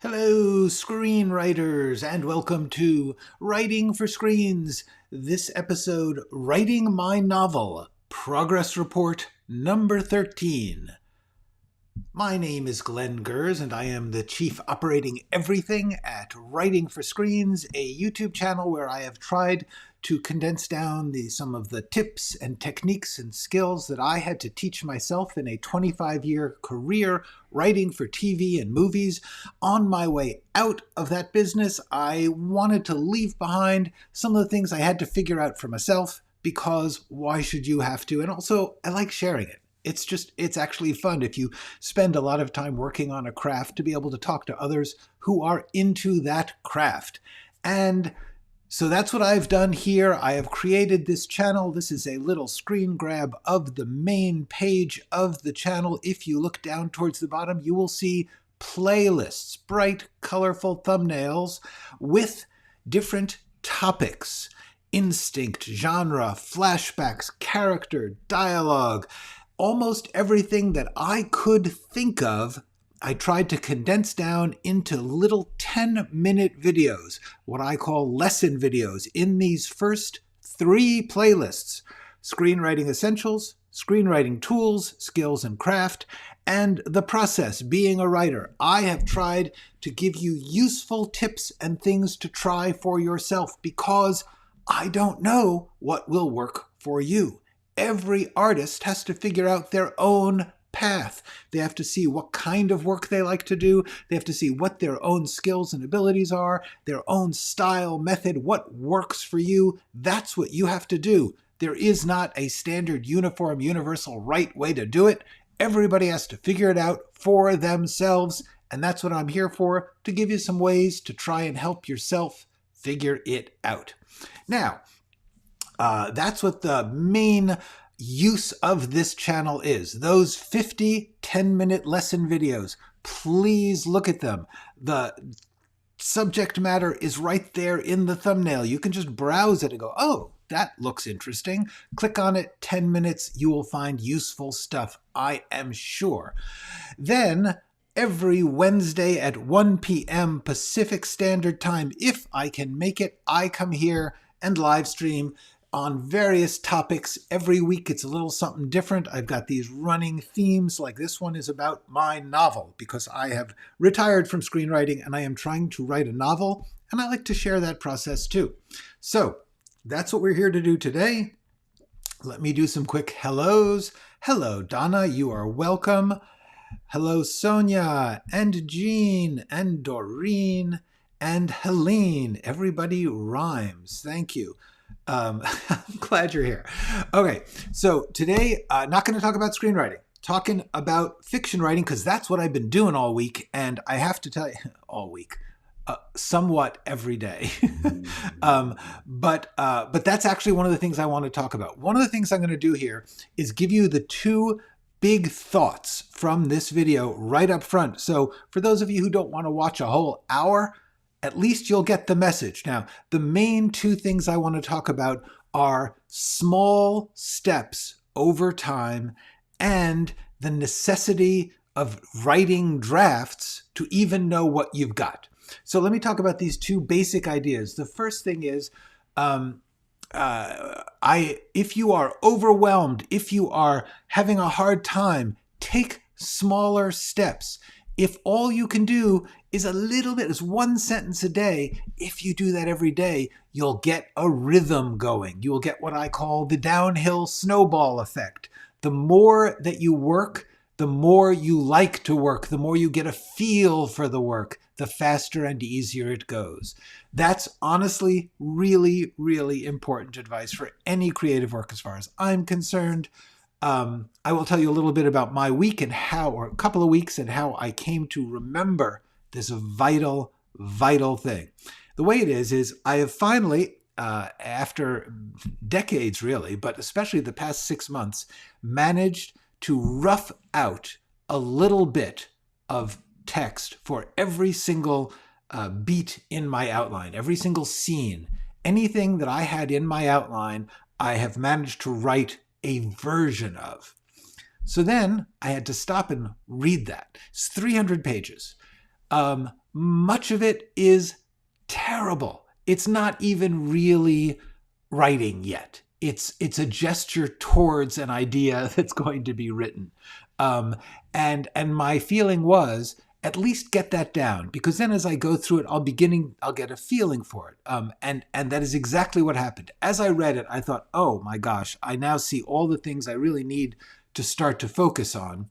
Hello, screenwriters, and welcome to Writing for Screens. This episode, Writing My Novel, Progress Report number 13. My name is Glenn Gers, and I am the Chief Operating Everything at Writing for Screens, a YouTube channel where I have tried to condense down some of the tips and techniques and skills that I had to teach myself in a 25-year career writing for TV and movies. On my way out of that business, I wanted to leave behind some of the things I had to figure out for myself, because why should you have to? And also, I like sharing it. It's actually fun if you spend a lot of time working on a craft to be able to talk to others who are into that craft. And so that's what I've done here. I have created this channel. This is a little screen grab of the main page of the channel. If you look down towards the bottom, you will see playlists, bright, colorful thumbnails with different topics: instinct, genre, flashbacks, character, dialogue. Almost everything that I could think of, I tried to condense down into little 10-minute videos, what I call lesson videos, in these first 3 playlists: Screenwriting Essentials, Screenwriting Tools, Skills and Craft, and The Process, Being a Writer. I have tried to give you useful tips and things to try for yourself, because I don't know what will work for you. Every artist has to figure out their own path. They have to see what kind of work they like to do. They have to see what their own skills and abilities are, their own style, method, what works for you. That's what you have to do. There is not a standard, uniform, universal right way to do it. Everybody has to figure it out for themselves, and that's what I'm here for, to give you some ways to try and help yourself figure it out. Now, that's what the main use of this channel is. Those 50 10-minute lesson videos, please look at them. The subject matter is right there in the thumbnail. You can just browse it and go, oh, that looks interesting. Click on it, 10 minutes, you will find useful stuff, I am sure. Then, every Wednesday at 1 p.m. Pacific Standard Time, if I can make it, I come here and live stream on various topics. Every week it's a little something different. I've got these running themes, like this one is about my novel, because I have retired from screenwriting and I am trying to write a novel, and I like to share that process too. So that's what we're here to do today. Let me do some quick hellos. Hello, Donna, you are welcome. Hello, Sonia and Jean and Doreen and Helene. Everybody rhymes. Thank you. I'm glad you're here. Okay, so today, not going to talk about screenwriting, talking about fiction writing, because that's what I've been doing all week, and I have to tell you, all week, somewhat every day. But that's actually one of the things I want to talk about. One of the things I'm going to do here is give you the 2 big thoughts from this video right up front. So for those of you who don't want to watch a whole hour, at least you'll get the message. Now, the main 2 things I want to talk about are small steps over time and the necessity of writing drafts to even know what you've got. So let me talk about these 2 basic ideas. The first thing is, if you are overwhelmed, if you are having a hard time, take smaller steps. If all you can do is a little bit, is 1 sentence a day, if you do that every day, you'll get a rhythm going. You will get what I call the downhill snowball effect. The more that you work, the more you like to work, the more you get a feel for the work, the faster and easier it goes. That's honestly really, really important advice for any creative work as far as I'm concerned. I will tell you a little bit about my week and how, or a couple of weeks, and how I came to remember this vital, vital thing. The way it is I have finally, after decades really, but especially the past 6 months, managed to rough out a little bit of text for every single beat in my outline, every single scene. Anything that I had in my outline, I have managed to write a version of. So then I had to stop and read that. It's 300 pages. much of it is terrible. It's not even really writing yet. It's a gesture towards an idea that's going to be written. And my feeling was, at least get that down, because then as I go through it, I'll get a feeling for it. And that is exactly what happened. As I read it, I thought, oh my gosh, I now see all the things I really need to start to focus on.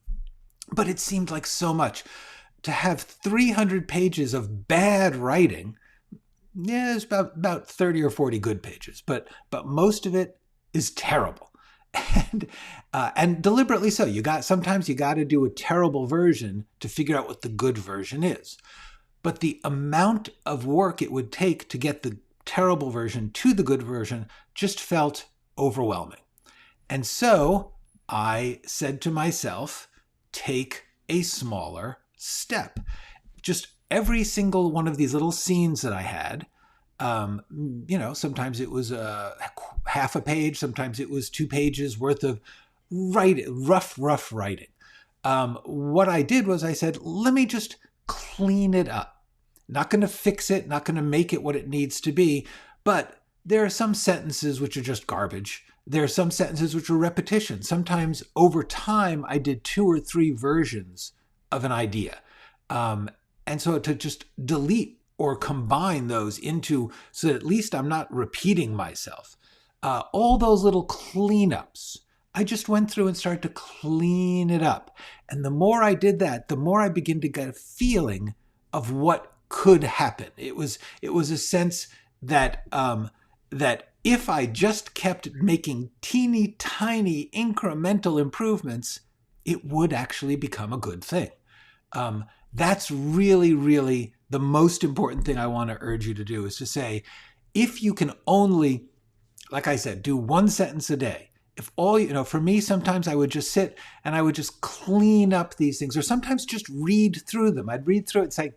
But it seemed like so much. To have 300 pages of bad writing, yeah, it's about 30 or 40 good pages, but most of it is terrible. And deliberately so. Sometimes you got to do a terrible version to figure out what the good version is. But the amount of work it would take to get the terrible version to the good version just felt overwhelming. And so I said to myself, take a smaller step. Just every single one of these little scenes that I had, sometimes it was half a page, sometimes it was 2 pages worth of rough writing. What I did was I said, let me just clean it up. Not going to fix it, not going to make it what it needs to be, but there are some sentences which are just garbage. There are some sentences which are repetition. Sometimes over time, I did 2 or 3 versions of an idea. And so to just delete or combine those into, so that at least I'm not repeating myself. All those little cleanups, I just went through and started to clean it up. And the more I did that, the more I began to get a feeling of what could happen. It was a sense that that if I just kept making teeny tiny incremental improvements, it would actually become a good thing. That's really, really the most important thing I want to urge you to do, is to say, if you can only, like I said, do 1 sentence a day. If all, for me, sometimes I would just sit and I would just clean up these things, or sometimes just read through them. I'd read through it and say,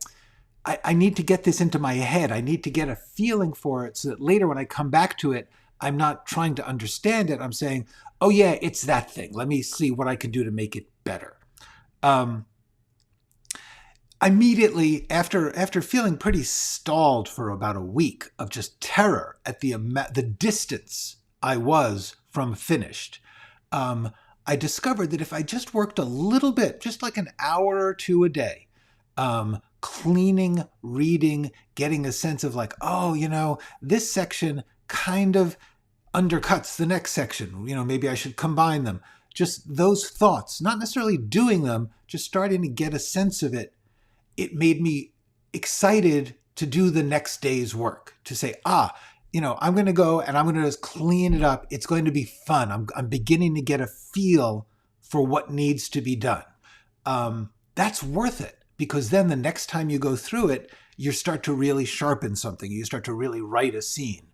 I need to get this into my head. I need to get a feeling for it so that later when I come back to it, I'm not trying to understand it. I'm saying, oh yeah, it's that thing. Let me see what I can do to make it better. Immediately after feeling pretty stalled for about a week of just terror at the distance I was from finished, I discovered that if I just worked a little bit, just like an hour or 2 a day, cleaning, reading, getting a sense of like, oh, this section kind of undercuts the next section. Maybe I should combine them. Just those thoughts, not necessarily doing them, just starting to get a sense of it. It made me excited to do the next day's work, to say, I'm going to go and I'm going to just clean it up. It's going to be fun. I'm beginning to get a feel for what needs to be done. That's worth it, because then the next time you go through it, you start to really sharpen something. You start to really write a scene.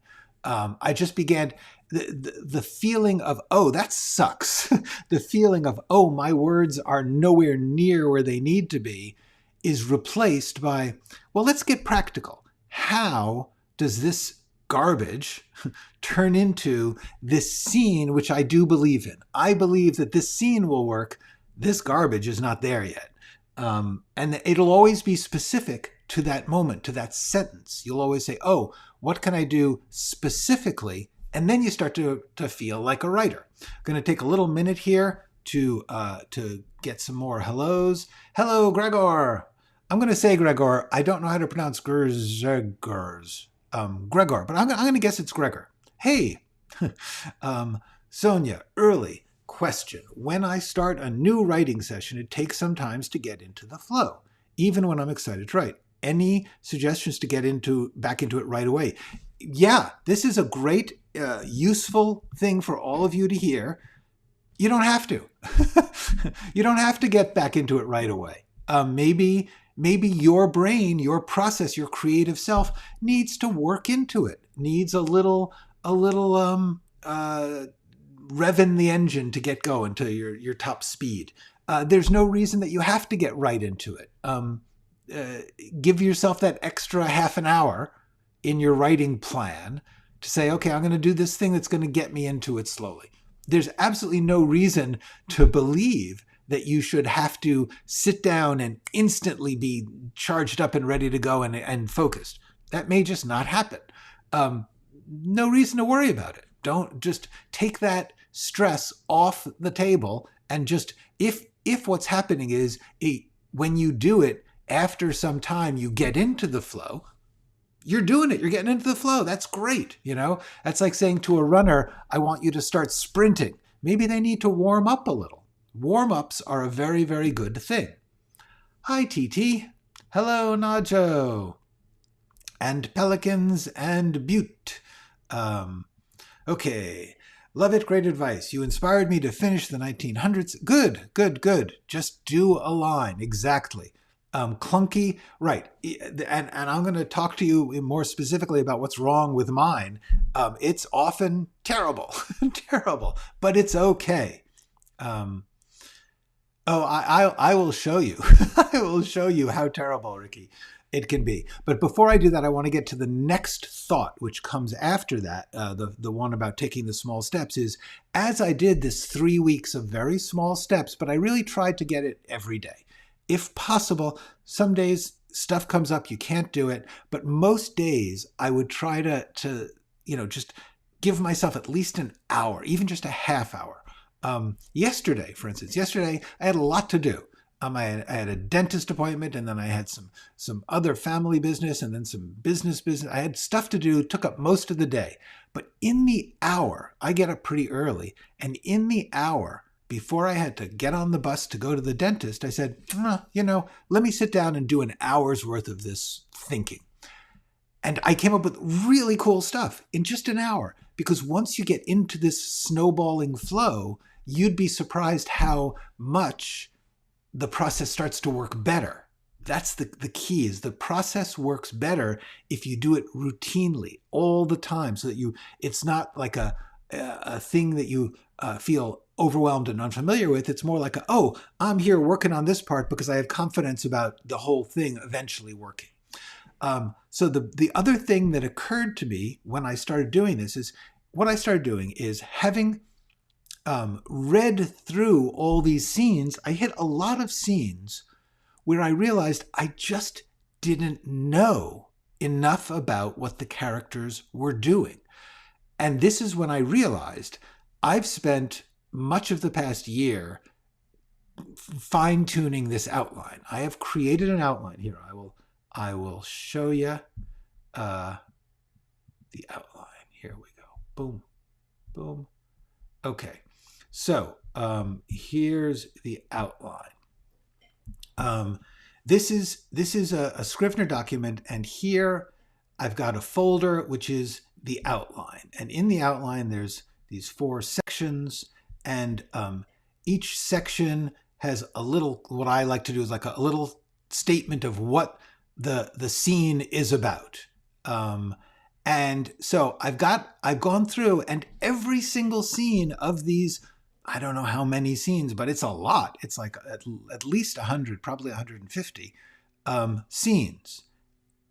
I just began the feeling of, oh, that sucks. The feeling of, oh, my words are nowhere near where they need to be, is replaced by, well, let's get practical. How does this garbage turn into this scene, which I do believe in? I believe that this scene will work. This garbage is not there yet. And it'll always be specific to that moment, to that sentence. You'll always say, oh, what can I do specifically? And then you start to feel like a writer. I'm going to take a little minute here to get some more hellos. Hello, Gregor. I'm going to say Gregor. I don't know how to pronounce Gregor, but I'm going to guess it's Gregor. Hey, Sonia, early question. When I start a new writing session, it takes some time to get into the flow, even when I'm excited to write. Any suggestions to get back into it right away? Yeah, this is a great, useful thing for all of you to hear. You don't have to. You don't have to get back into it right away. Maybe your brain, your process, your creative self needs to work into it. Needs a little revving the engine to get going to your top speed. There's no reason that you have to get right into it. Give yourself that extra half an hour in your writing plan to say, okay, I'm going to do this thing that's going to get me into it slowly. There's absolutely no reason to believe that you should have to sit down and instantly be charged up and ready to go and focused. That may just not happen. No reason to worry about it. Don't just take that stress off the table, and just if what's happening is when you do it, after some time you get into the flow, you're doing it. You're getting into the flow. That's great. That's like saying to a runner, I want you to start sprinting. Maybe they need to warm up a little. Warm-ups are a very, very good thing. Hi, TT. Hello, Najo. And Pelicans and Butte. Okay. Love it. Great advice. You inspired me to finish the 1900s. Good, good, good. Just do a line. Exactly. Clunky. Right. And I'm going to talk to you more specifically about what's wrong with mine. It's often terrible. Terrible. But it's okay. I will show you. I will show you how terrible, Ricky, it can be. But before I do that, I want to get to the next thought, which comes after that. The one about taking the small steps is, as I did this 3 weeks of very small steps, but I really tried to get it every day. If possible, some days stuff comes up, you can't do it. But most days I would try to just give myself at least an hour, even just a half hour. Yesterday, for instance, I had a lot to do. I had a dentist appointment, and then I had some other family business, and then some business. I had stuff to do, took up most of the day. But in the hour, I get up pretty early, and in the hour before I had to get on the bus to go to the dentist, I said, let me sit down and do an hour's worth of this thinking. And I came up with really cool stuff in just an hour, because once you get into this snowballing flow, you'd be surprised how much the process starts to work better. That's the key, is the process works better if you do it routinely all the time, so that it's not like a thing that you feel overwhelmed and unfamiliar with. It's more like I'm here working on this part because I have confidence about the whole thing eventually working. So the other thing that occurred to me when I started doing this is, what I started doing is, having read through all these scenes, I hit a lot of scenes where I realized I just didn't know enough about what the characters were doing. And this is when I realized I've spent much of the past year fine-tuning this outline. I have created an outline here. I will show you the outline. Here we go. Boom, boom. Okay, so here's the outline. This is a Scrivener document, and here I've got a folder which is the outline. And in the outline, there's these 4 sections, and each section has a little, what I like to do is like a little statement of what the scene is about. And so I've gone through, and every single scene of these, I don't know how many scenes, but it's a lot. It's like at least 100, probably 150 scenes.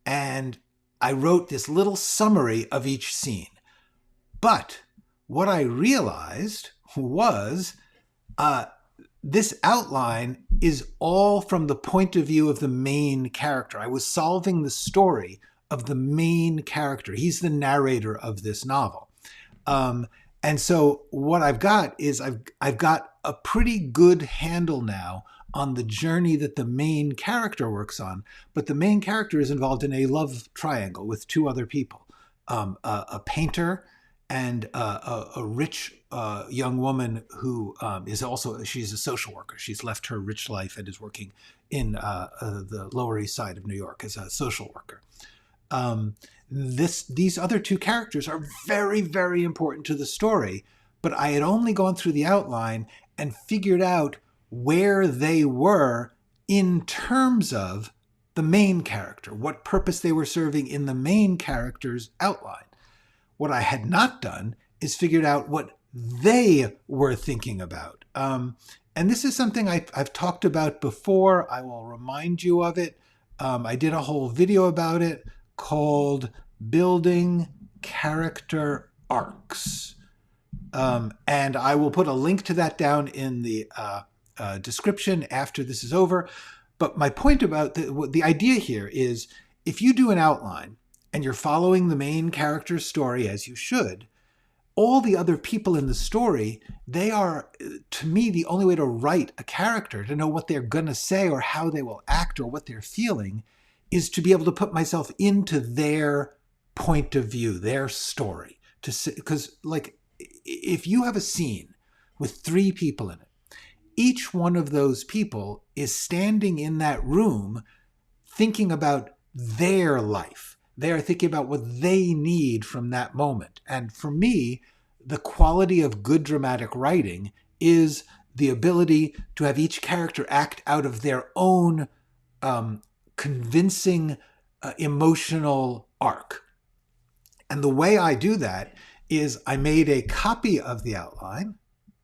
And I wrote this little summary of each scene. But what I realized was this outline is all from the point of view of the main character. I was solving the story of the main character. He's the narrator of this novel. And so what I've got is I've got a pretty good handle now on the journey that the main character works on. But the main character is involved in a love triangle with 2 other people, a painter and a rich young woman who she's a social worker. She's left her rich life and is working in the Lower East Side of New York as a social worker. These other 2 characters are very, very important to the story, but I had only gone through the outline and figured out where they were in terms of the main character, what purpose they were serving in the main character's outline. What I had not done is figured out what they were thinking about. And this is something I've talked about before. I will remind you of it. I did a whole video about it called Building Character Arcs. And I will put a link to that down in the description after this is over. But my point about the idea here is, if you do an outline and you're following the main character's story as you should, all the other people in the story, they are, to me, the only way to write a character, to know what they're going to say or how they will act or what they're feeling, is to be able to put myself into their point of view, their story. Because, like, if you have a scene with 3 people in it, each one of those people is standing in that room thinking about their life. They are thinking about what they need from that moment. And for me, the quality of good dramatic writing is the ability to have each character act out of their own convincing emotional arc. And the way I do that is I made a copy of the outline.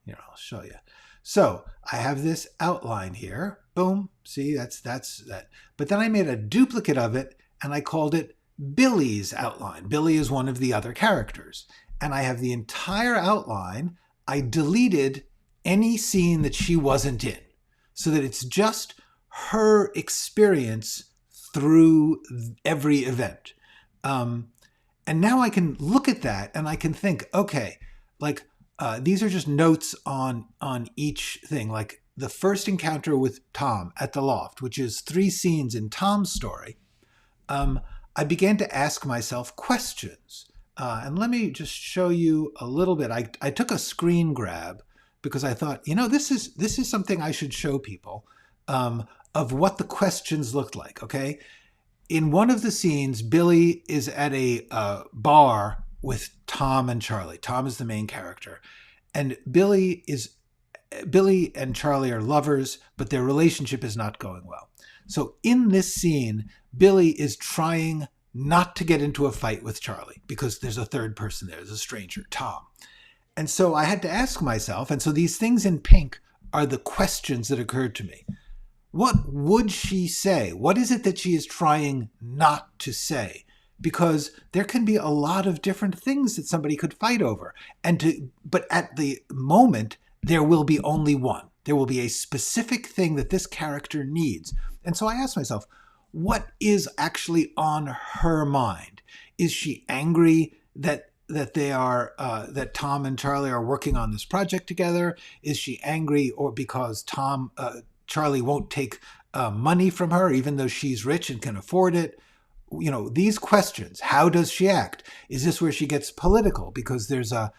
Here, I'll show you. So I have this outline here. Boom. See, that's that. But then I made a duplicate of it and I called it Billy's outline. Billy is one of the other characters. And I have the entire outline. I deleted any scene that she wasn't in so that it's just her experience through every event. And now I can look at that and I can think, okay, like these are just notes on each thing. Like the first encounter with Tom at the loft, which is 3 scenes in Tom's story. I began to ask myself questions. And let me just show you a little bit. I took a screen grab because I thought, this is something I should show people of what the questions looked like, okay? In one of the scenes, Billy is at a bar with Tom and Charlie. Tom is the main character. And Billy and Charlie are lovers, but their relationship is not going well. So in this scene, Billy is trying not to get into a fight with Charlie because there's a third person there, there's a stranger, Tom. And so I had to ask myself, and so these things in pink are the questions that occurred to me. What would she say? What is it that she is trying not to say? Because there can be a lot of different things that somebody could fight over. But at the moment, there will be only one. There will be a specific thing that this character needs. And so I asked myself, what is actually on her mind? Is she angry that Tom and Charlie are working on this project together? Is she angry or because Charlie won't take money from her, even though she's rich and can afford it? These questions. How does she act? Is this where she gets political because there's a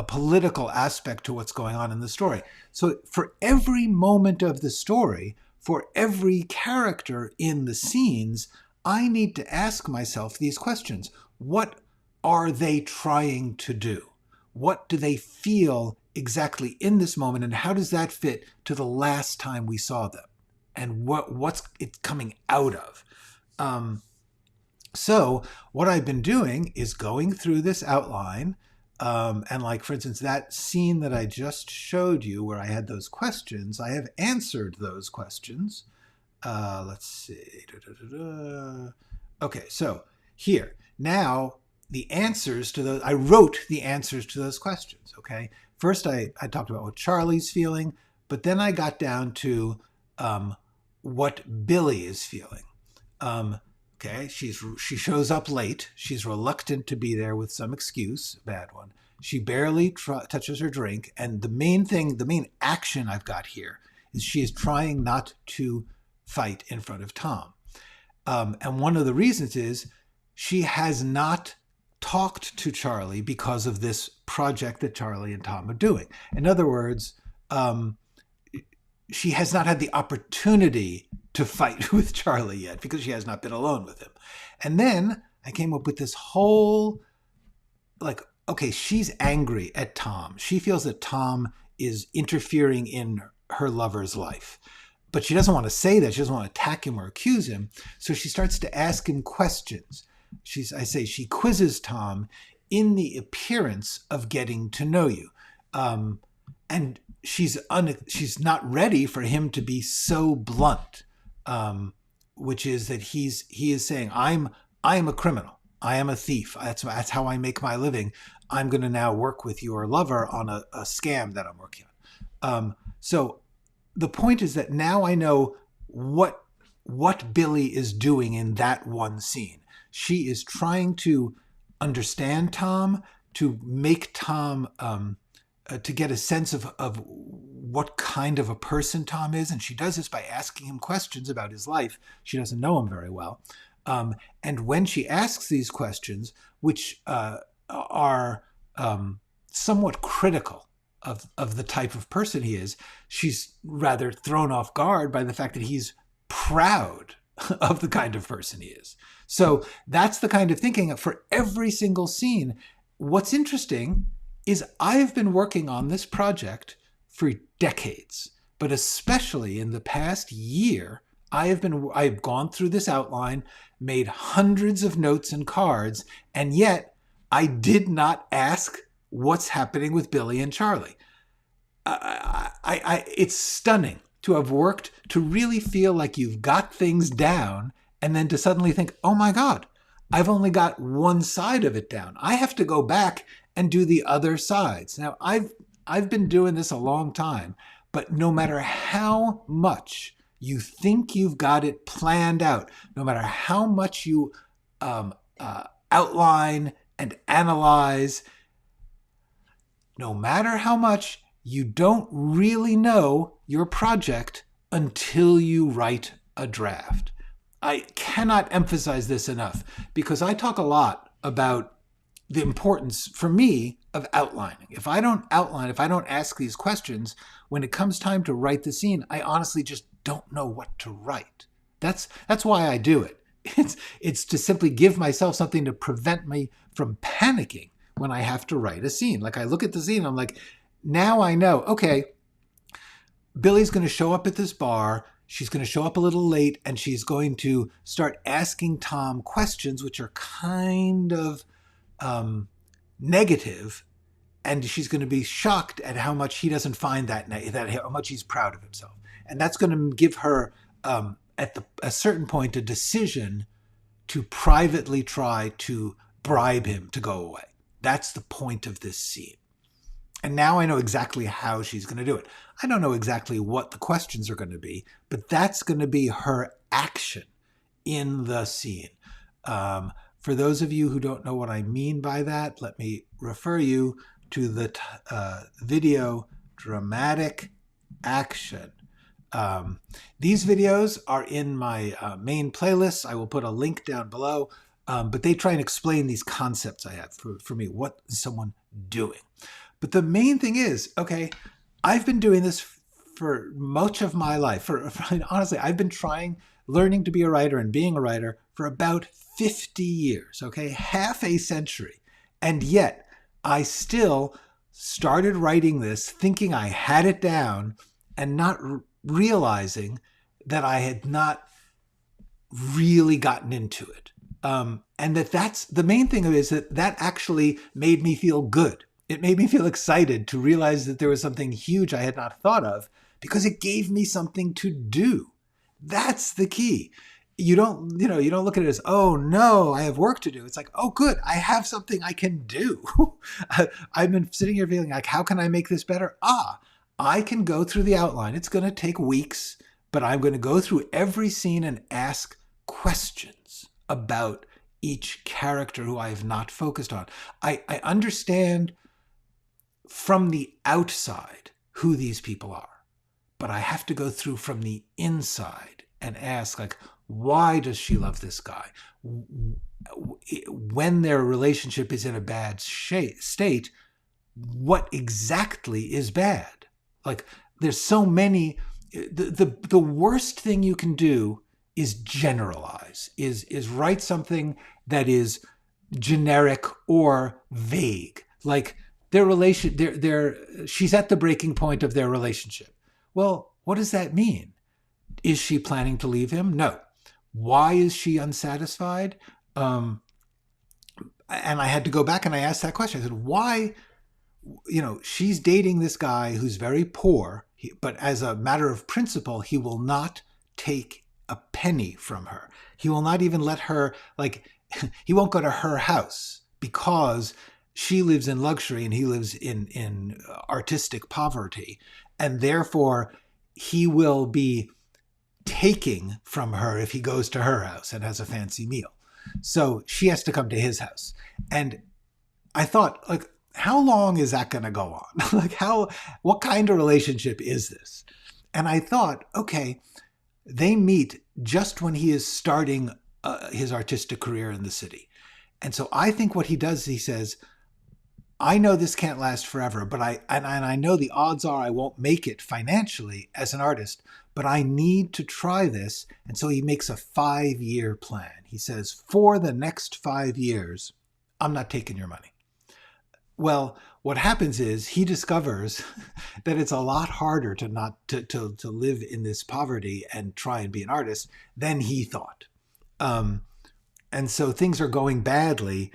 political aspect to what's going on in the story? So for every moment of the story, for every character in the scenes, I need to ask myself these questions. What are they trying to do? What do they feel exactly in this moment? And how does that fit to the last time we saw them? And what's it coming out of? So what I've been doing is going through this outline. And like, for instance, that scene that I just showed you where I had those questions, I have answered those questions. Let's see. Okay, so here. Now, the answers to those, I wrote the answers to those questions, okay? First, I talked about what Charlie's feeling, but then I got down to what Billy is feeling. Okay, she shows up late. She's reluctant to be there with some excuse, a bad one. She barely touches her drink. And the main action I've got here is she is trying not to fight in front of Tom. And one of the reasons is she has not talked to Charlie because of this project that Charlie and Tom are doing. In other words, she has not had the opportunity to fight with Charlie yet because she has not been alone with him. And then I came up with this whole, okay, she's angry at Tom. She feels that Tom is interfering in her lover's life. But she doesn't want to say that. She doesn't want to attack him or accuse him. So she starts to ask him questions. She quizzes Tom in the appearance of getting to know you. And she's not ready for him to be so blunt, which is that he is saying, I'm a criminal. I am a thief. That's how I make my living. I'm going to now work with your lover on a scam that I'm working So the point is that now I know what Billy is doing in that one scene. She is trying to understand Tom, to make Tom, to get a sense of what kind of a person Tom is. And she does this by asking him questions about his life. She doesn't know him very well. And when she asks these questions, which are somewhat critical of the type of person he is, she's rather thrown off guard by the fact that he's proud of the kind of person he is. So that's the kind of thinking for every single scene. What's interesting is I've been working on this project for decades, but especially in the past year, I've gone through this outline, made hundreds of notes and cards, and yet I did not ask what's happening with Billy and Charlie. It's stunning to have worked to really feel like you've got things down and then to suddenly think, oh my God, I've only got one side of it down. I have to go back and do the other sides. Now, I've been doing this a long time, but no matter how much you think you've got it planned out, no matter how much you outline and analyze, no matter how much, you don't really know your project until you write a draft. I cannot emphasize this enough because I talk a lot about the importance for me of outlining. If I don't outline, if I don't ask these questions, when it comes time to write the scene, I honestly just don't know what to write. That's why I do it. It's to simply give myself something to prevent me from panicking when I have to write a scene. Like I look at the scene, I'm like, now I know, okay, Billy's going to show up at this bar. She's going to show up a little late and she's going to start asking Tom questions, which are kind of negative. And she's going to be shocked at how much he doesn't find that how much he's proud of himself. And that's going to give her, at a certain point, a decision to privately try to bribe him to go away. That's the point of this scene. And now I know exactly how she's going to do it. I don't know exactly what the questions are going to be, but that's going to be her action in the scene. For those of you who don't know what I mean by that, let me refer you to the video Dramatic Action. These videos are in my main playlist. I will put a link down below, but they try and explain these concepts I have for me. What is someone doing? But the main thing is, okay, I've been doing this for much of my life. Honestly, I've been learning to be a writer and being a writer for about 50 years, okay, half a century. And yet I still started writing this thinking I had it down and not realizing that I had not really gotten into it. And that's the main thing is that actually made me feel good. It made me feel excited to realize that there was something huge I had not thought of because it gave me something to do. That's the key. You don't look at it as, oh no, I have work to do. It's like, oh good, I have something I can do. I've been sitting here feeling like, how can I make this better? I can go through the outline. It's going to take weeks, but I'm going to go through every scene and ask questions about each character who I have not focused on. I understand from the outside who these people are, but I have to go through from the inside and ask, like, why does she love this guy? When their relationship is in a bad state, what exactly is bad? Like, there's so many. The worst thing you can do is generalize, is write something that is generic or vague. Like she's at the breaking point of their relationship. Well, what does that mean? Is she planning to leave him? No. Why is she unsatisfied? And I had to go back and I asked that question. I said, why? She's dating this guy who's very poor, but as a matter of principle, he will not take a penny from her. He will not even let her, he won't go to her house because she lives in luxury and he lives in artistic poverty. and therefore he will be taking from her if he goes to her house and has a fancy meal. So she has to come to his house. And I thought, like, how long is that going to go on? Like, what kind of relationship is this? And I thought, okay, they meet just when he is starting his artistic career in the city. And so I think what he does is he says, I know this can't last forever, but I know the odds are I won't make it financially as an artist, but I need to try this. And so he makes a 5-year plan. He says, for the next 5 years, I'm not taking your money. Well, what happens is he discovers that it's a lot harder to live in this poverty and try and be an artist than he thought. And so things are going badly.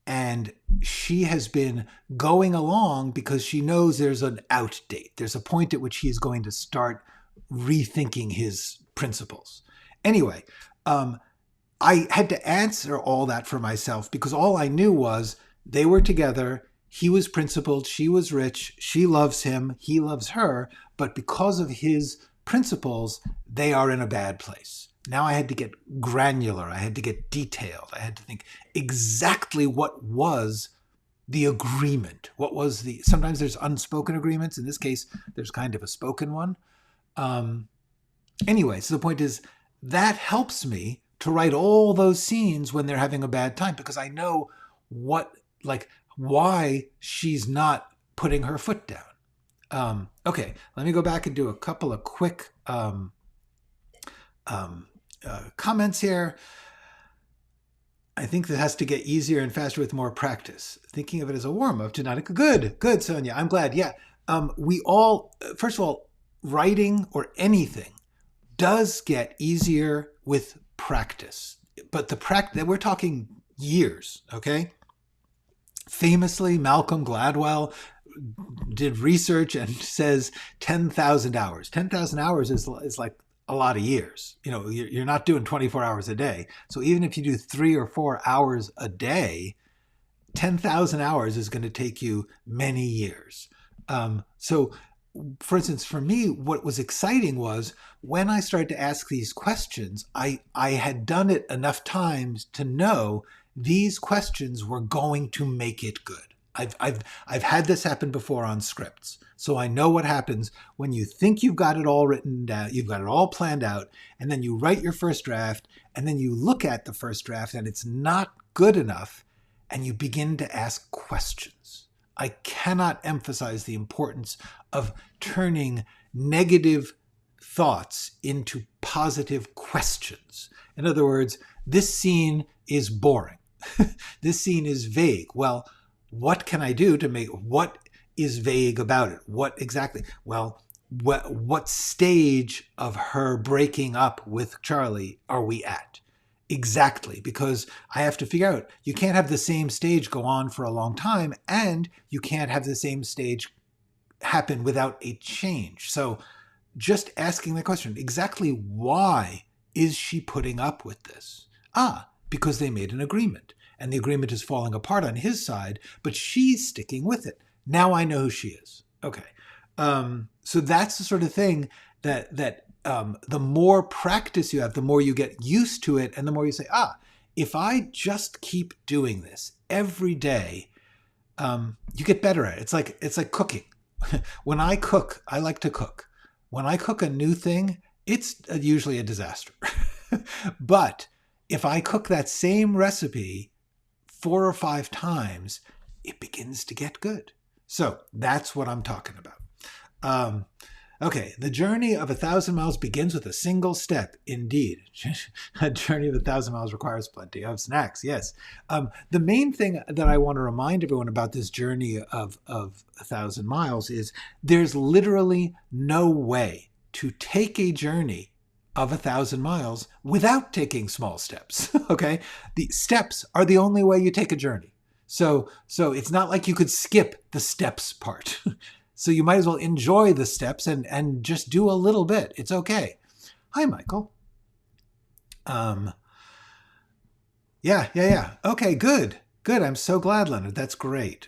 And she has been going along because she knows there's an out date. There's a point at which he is going to start rethinking his principles. Anyway, I had to answer all that for myself because all I knew was they were together. He was principled. She was rich. She loves him. He loves her. But because of his principles, they are in a bad place. Now I had to get granular. I had to get detailed. I had to think exactly what was the agreement. Sometimes there's unspoken agreements. In this case, there's kind of a spoken one. Anyway, so the point is that helps me to write all those scenes when they're having a bad time because I know why she's not putting her foot down. Okay, let me go back and do a couple of quick comments here. I think that has to get easier and faster with more practice. Thinking of it as a warm-up to not good, Sonia. I'm glad. Yeah. We all, first of all, writing or anything does get easier with practice. But the practice, we're talking years, okay? Famously, Malcolm Gladwell did research and says 10,000 hours. 10,000 hours is like a lot of years. You know, you're not doing 24 hours a day. So even if you do 3 or 4 hours a day, 10,000 hours is going to take you many years. So for instance, for me, what was exciting was when I started to ask these questions, I had done it enough times to know these questions were going to make it good. I've had this happen before on scripts. So I know what happens when you think you've got it all written down, you've got it all planned out, and then you write your first draft, and then you look at the first draft and it's not good enough, and you begin to ask questions. I cannot emphasize the importance of turning negative thoughts into positive questions. In other words, this scene is boring. This scene is vague. Well, what can I do to make, what is vague about it? What exactly? Well, what stage of her breaking up with Charlie are we at? Exactly, because I have to figure out, you can't have the same stage go on for a long time, and you can't have the same stage happen without a change. So just asking the question, exactly why is she putting up with this? Because they made an agreement, and the agreement is falling apart on his side, but she's sticking with it. Now I know who she is. Okay. So that's the sort of thing that the more practice you have, the more you get used to it, and the more you say, if I just keep doing this every day, you get better at it. It's like cooking. When I cook, I like to cook. When I cook a new thing, it's usually a disaster. But if I cook that same recipe 4 or 5 times, it begins to get good. So that's what I'm talking about. Okay, the journey of 1,000 miles begins with a single step. Indeed, a journey of 1,000 miles requires plenty of snacks. Yes. The main thing that I want to remind everyone about this journey of 1,000 miles is there's literally no way to take a journey of 1,000 miles without taking small steps. Okay, the steps are the only way you take a journey. So it's not like you could skip the steps part. So you might as well enjoy the steps and just do a little bit. It's okay. Hi, Michael. Yeah. Okay, good. I'm so glad, Leonard. That's great.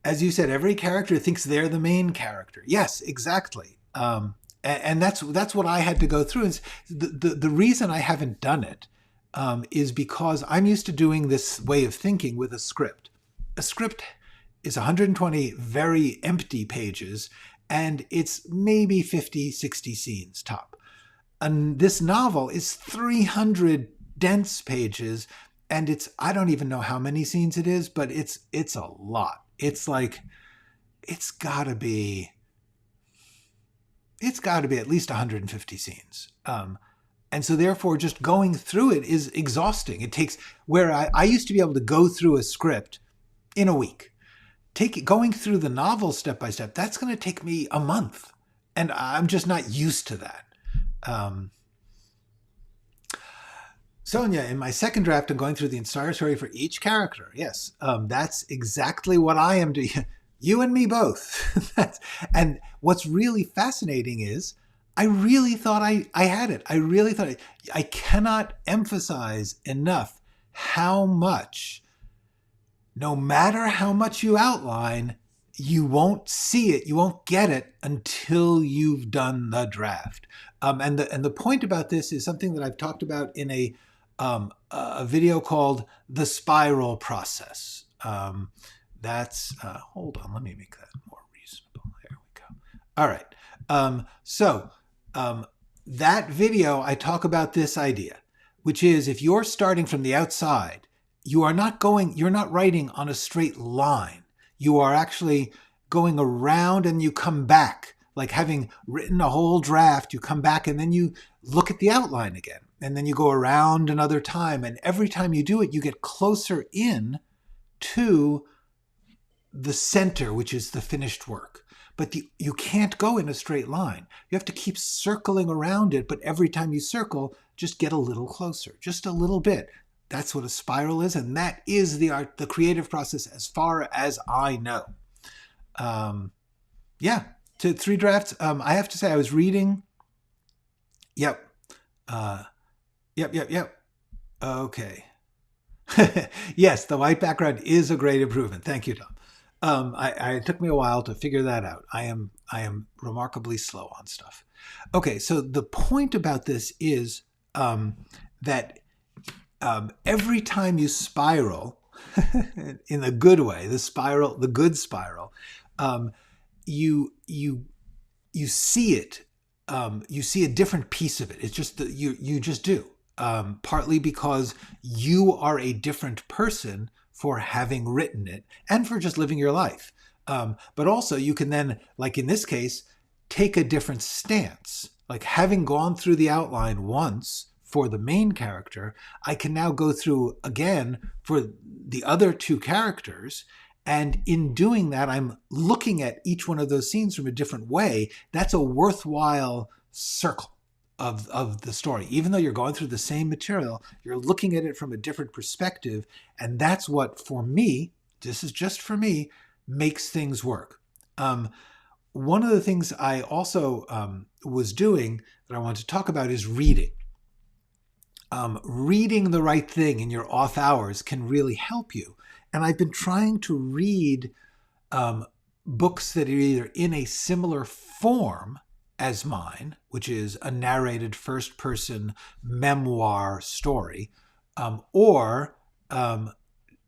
as you said, every character thinks they're the main character. Yes, exactly. And that's what I had to go through. And the reason I haven't done it is because I'm used to doing this way of thinking with a script. A script is 120 very empty pages, and it's maybe 50, 60 scenes top. And this novel is 300 dense pages, and I don't even know how many scenes it is, but it's a lot. It's like, it's got to be at least 150 scenes. And so therefore just going through it is exhausting. It takes, where I used to be able to go through a script in a week. Going through the novel step by step, that's going to take me a month. And I'm just not used to that. Sonia, in my second draft, I'm going through the entire story for each character. Yes, that's exactly what I am doing. You and me both. And what's really fascinating is I really thought I had it. I really thought I cannot emphasize enough how much, no matter how much you outline, you won't see it, you won't get it until you've done the draft. And the point about this is something that I've talked about in a video called The Spiral Process. That's, hold on, let me make that more reasonable. There we go. All right. That video, I talk about this idea, which is if you're starting from the outside, you're not writing on a straight line. You are actually going around and you come back, like having written a whole draft, you come back and then you look at the outline again. And then you go around another time. And every time you do it, you get closer in to the center, which is the finished work. But you can't go in a straight line. You have to keep circling around it. But every time you circle, just get a little closer, just a little bit. That's what a spiral is. And that is the creative process as far as I know. To 3 drafts. I have to say I was reading. Yep. Yep. Okay. Yes, the white background is a great improvement. Thank you, Tom. It took me a while to figure that out. I am remarkably slow on stuff. Okay, so the point about this is that every time you spiral, in the good way, the good spiral, you see it. You see a different piece of it. It's just that you just do. Partly because you are a different person for having written it and for just living your life. But also you can then, like in this case, take a different stance. Like having gone through the outline once for the main character, I can now go through again for the other 2 characters. And in doing that, I'm looking at each one of those scenes from a different way. That's a worthwhile circle of the story. Even though you're going through the same material, you're looking at it from a different perspective. And that's what, for me, this is just for me, makes things work. One of the things I also was doing that I want to talk about is reading. Reading the right thing in your off hours can really help you. And I've been trying to read books that are either in a similar form as mine, which is a narrated first-person memoir story, or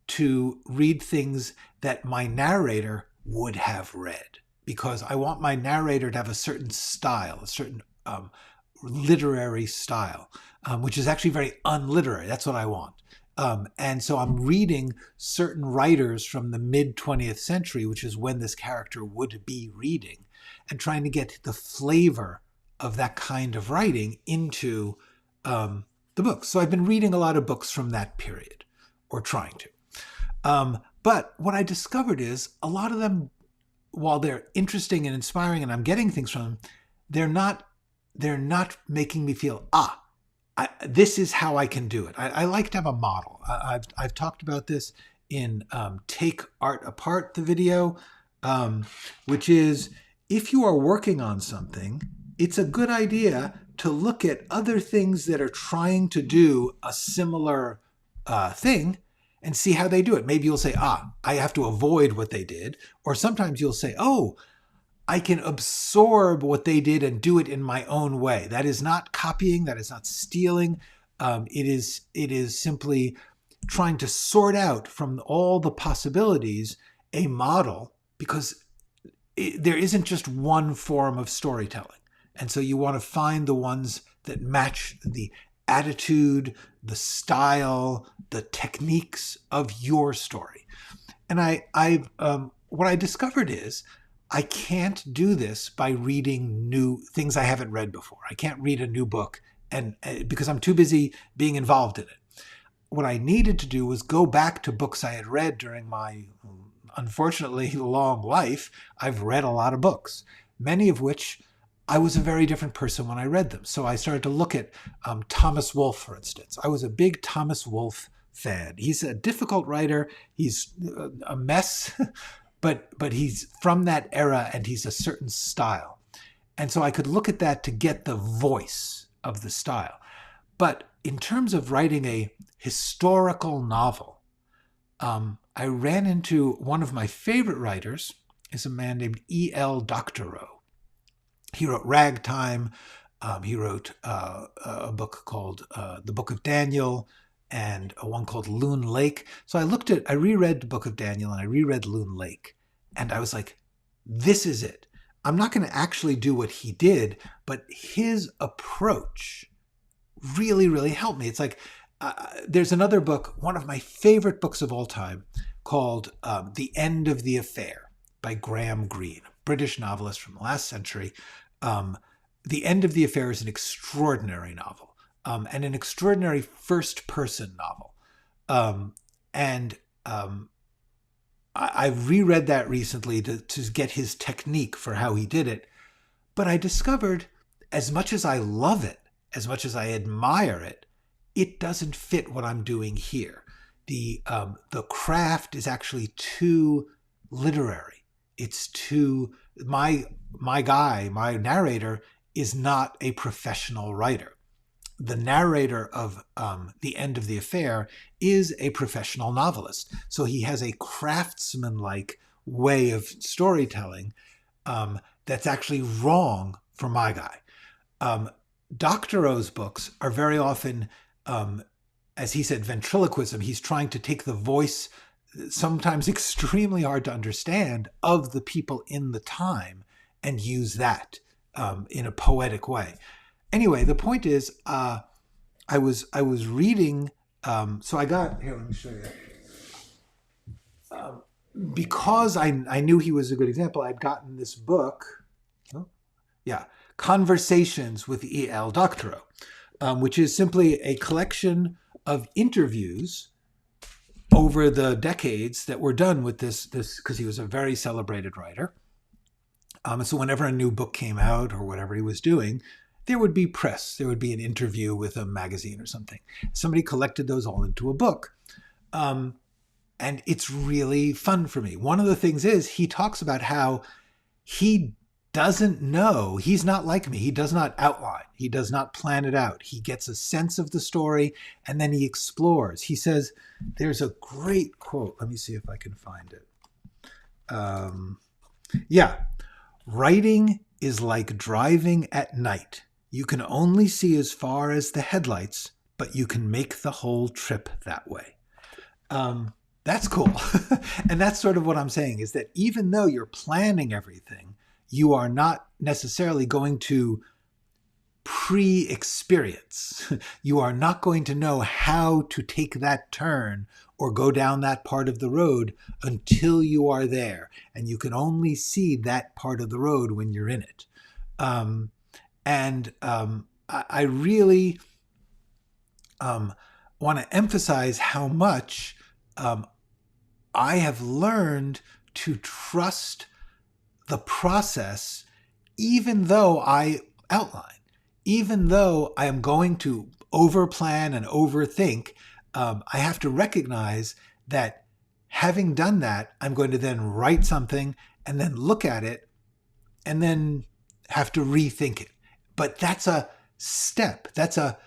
to read things that my narrator would have read, because I want my narrator to have a certain style, a certain literary style, which is actually very unliterary. That's what I want. And so I'm reading certain writers from the mid-20th century, which is when this character would be reading, and trying to get the flavor of that kind of writing into the book. So I've been reading a lot of books from that period, or trying to. But what I discovered is a lot of them, while they're interesting and inspiring and I'm getting things from them, they're not making me feel, this is how I can do it. I like to have a model. I've talked about this in Take Art Apart, the video, which is if you are working on something, it's a good idea to look at other things that are trying to do a similar thing and see how they do it. Maybe you'll say, I have to avoid what they did. Or sometimes you'll say, I can absorb what they did and do it in my own way. That is not copying. That is not stealing. It is simply trying to sort out from all the possibilities a model, because there isn't just one form of storytelling. And so you want to find the ones that match the attitude, the style, the techniques of your story. And what I discovered is I can't do this by reading new things I haven't read before. I can't read a new book and because I'm too busy being involved in it. What I needed to do was go back to books I had read during my, unfortunately, long life. I've read a lot of books, many of which I was a very different person when I read them. So I started to look at Thomas Wolfe, for instance. I was a big Thomas Wolfe fan. He's a difficult writer. He's a mess, but he's from that era and he's a certain style. And so I could look at that to get the voice of the style. But in terms of writing a historical novel, I ran into one of my favorite writers, is a man named E.L. Doctorow. He wrote Ragtime. He wrote a book called The Book of Daniel and one called Loon Lake. So I reread the Book of Daniel and I reread Loon Lake. And I was like, this is it. I'm not going to actually do what he did, but his approach really, really helped me. It's like, there's another book, one of my favorite books of all time, called The End of the Affair by Graham Greene, a British novelist from the last century. The End of the Affair is an extraordinary novel, and an extraordinary first-person novel. I've reread that recently to get his technique for how he did it. But I discovered, as much as I love it, as much as I admire it, it doesn't fit what I'm doing here. The craft is actually too literary. It's too, my narrator is not a professional writer. The narrator of The End of the Affair is a professional novelist. So he has a craftsman-like way of storytelling that's actually wrong for my guy. Doctorow's books are very often, as he said, ventriloquism. He's trying to take the voice, sometimes extremely hard to understand, of the people in the time and use that in a poetic way. Anyway, the point is, I was reading, so I got, here, let me show you. Because I knew he was a good example, I'd gotten this book, Conversations with E.L. Doctorow, which is simply a collection of interviews over the decades that were done with this because he was a very celebrated writer. So whenever a new book came out or whatever he was doing, there would be press. There would be an interview with a magazine or something. Somebody collected those all into a book. And it's really fun for me. One of the things is he talks about how he doesn't know. He's not like me. He does not outline. He does not plan it out. He gets a sense of the story and then he explores. He says, there's a great quote. Let me see if I can find it. Writing is like driving at night. You can only see as far as the headlights, but you can make the whole trip that way. That's cool. And that's sort of what I'm saying, is that even though you're planning everything, you are not necessarily going to pre-experience. You are not going to know how to take that turn or go down that part of the road until you are there. And you can only see that part of the road when you're in it. I really want to emphasize how much I have learned to trust the process, even though I outline, even though I am going to overplan and overthink. I have to recognize that having done that, I'm going to then write something and then look at it and then have to rethink it. But that's a step. That's a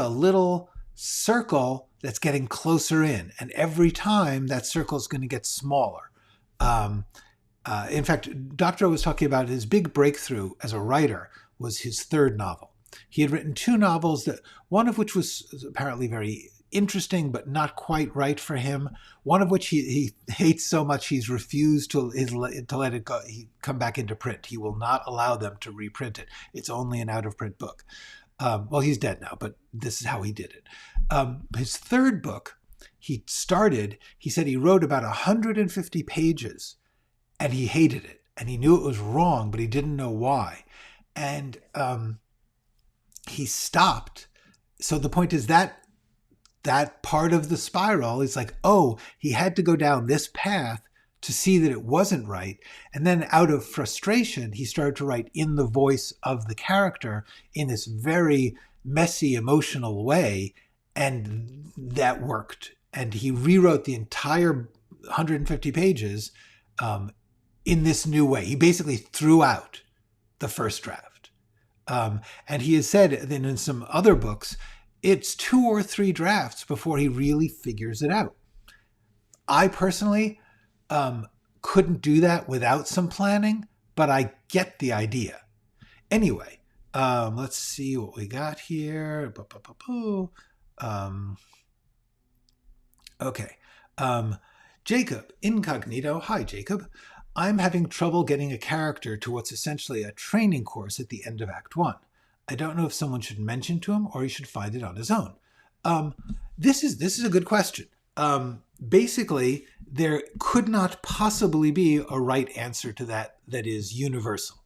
little circle that's getting closer in. And every time that circle is going to get smaller. In fact, Dr. was talking about his big breakthrough as a writer was his third novel. He had written two novels, that one of which was apparently very interesting, but not quite right for him. One of which he hates so much he's refused to let it go. He come back into print. He will not allow them to reprint it. It's only an out-of-print book. Well, he's dead now, but this is how he did it. His third book, he said he wrote about 150 pages, and he hated it. And he knew it was wrong, but he didn't know why. And he stopped. So the point is that part of the spiral is like, oh, he had to go down this path to see that it wasn't right. And then out of frustration, he started to write in the voice of the character in this very messy, emotional way. And that worked. And he rewrote the entire 150 pages in this new way. He basically threw out the first draft. And he has said that in some other books, it's 2 or 3 drafts before he really figures it out. I personally couldn't do that without some planning, but I get the idea. Anyway, let's see what we got here. Okay. Jacob, incognito. Hi, Jacob. I'm having trouble getting a character to what's essentially a training course at the end of Act 1. I don't know if someone should mention to him or he should find it on his own. This is a good question. Basically, there could not possibly be a right answer to that is universal.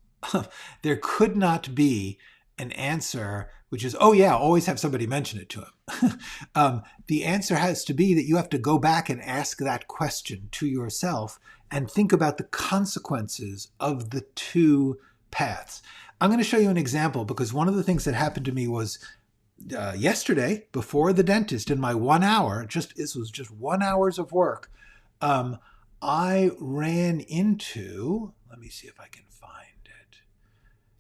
There could not be an answer which is, oh yeah, always have somebody mention it to him. The answer has to be that you have to go back and ask that question to yourself and think about the consequences of the two paths. I'm going to show you an example because one of the things that happened to me was yesterday before the dentist in my 1 hour, this was just 1 hour's of work. I ran into, let me see if I can find it.